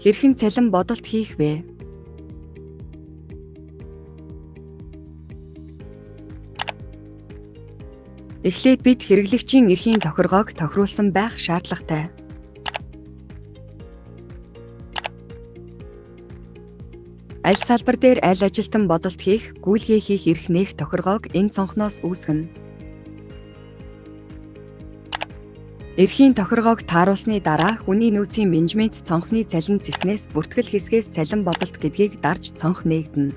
Хэрхэн цалин бодолт хийх вэ? Эхлээд бид хэрэглэгчийн эрхийн тохиргоог тохируулсан байх шаардлагатай. Аль салбар дээр аль ажилтан бодолт хийх, гүйлгээ хийх эрх нээх тохиргоог энэ цонхноос үүсгэнэ. Эрхийн тохиргоог тааруулсны дараа хүний нөөцийн менежмент цонхны цалин цэснээс бүртгэл хэсгээс цалин бодолт гэдгийг дарж цонх нээгдэнэ.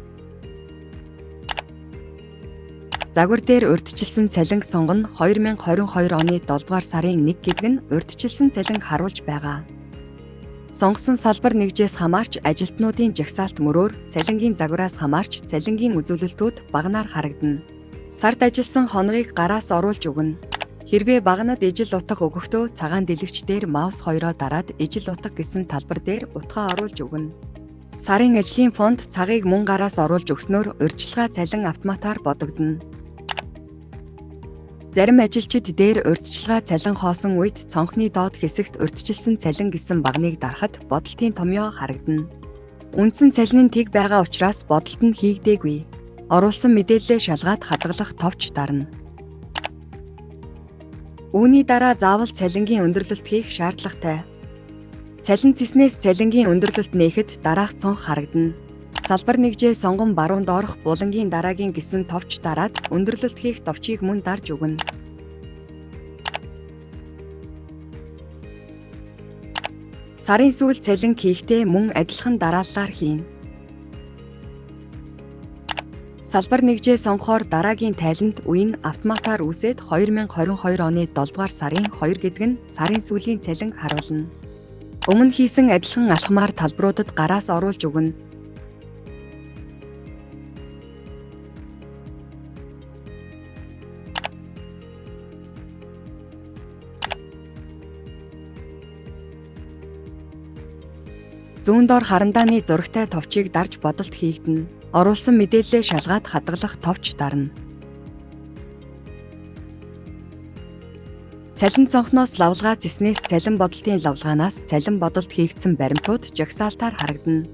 Загвар дээр урьдчилсан цалин сонгоно 2022 оны 7 дугаар сарын 1 гэдэг нь урьдчилсан цалин харуулж байгаа. Сонгосон салбар нэгжээс хамаарч ажилтнуудын жагсаалт мөрөөр цалингийн загвараас хамаарч цалингийн үзүүлэлтүүд багнаар харагдана. Сард ажилласан хоногийг гараас оруулж өгнө. Хэрвээ багнад ижил утга өгөхдөө цагаан дэлгэгчдээр маус хоёроо дараад ижил утга гэсэн талбар дээр утгаа оруулж өгнө. Сарын ажлын фонд цагийг мөн гараас оруулж өгснөөр урьдчилгаа цалин автоматар бодогдно. Зарим ажилчид дээр урьдчилгаа цалин хоосон үед цонхны доод хэсэгт урьдчилсан цалин гэсэн багныг дарахад бодолтын томьёо харагдана. Үндсэн цалин нь тэг байгаа учраас бодолт нь хийгдээгүй. Оруулсан мэдээлэлээ шалгаад хадгалах товч дарна. Үүний дараа заавал цалингийн өндөрлөлт хийх шаардлагатай. Цалин цэснээс цалингийн өндөрлөлт нээхэд дараах цонх харагдана. Салбар нэгжээ сонгон баруунд орох булангийн дараагийн гэсэн товч дараад өндөрлөлт хийх товчийг мөн дарж өгнө. Сарын сүүл цалин хийхдээ мөн адилхан дарааллаар хийнэ. Салбар нэгжээ сонгохоор дараагийн тайланд үе нь автоматар үүсээд 2022 оны 7 дугаар сарын 2 гэдэг нь сарын сүүлийн цалин харуулна. Өмнө хийсэн адилхан алхмаар талбаруудад гараас оруулж өгнө. Зүүн доор харандааны зурагтай товчийг дарж бодолт хийгдэнэ. Оруулсан мэдээлэлээ шалгаад хадгалах товч дарна. Цалин цонхноос лавлгаа зэснээс цалин бодолтын лавлгаанаас цалин бодолт хийгдсэн баримтууд жагсаалтаар харагдана.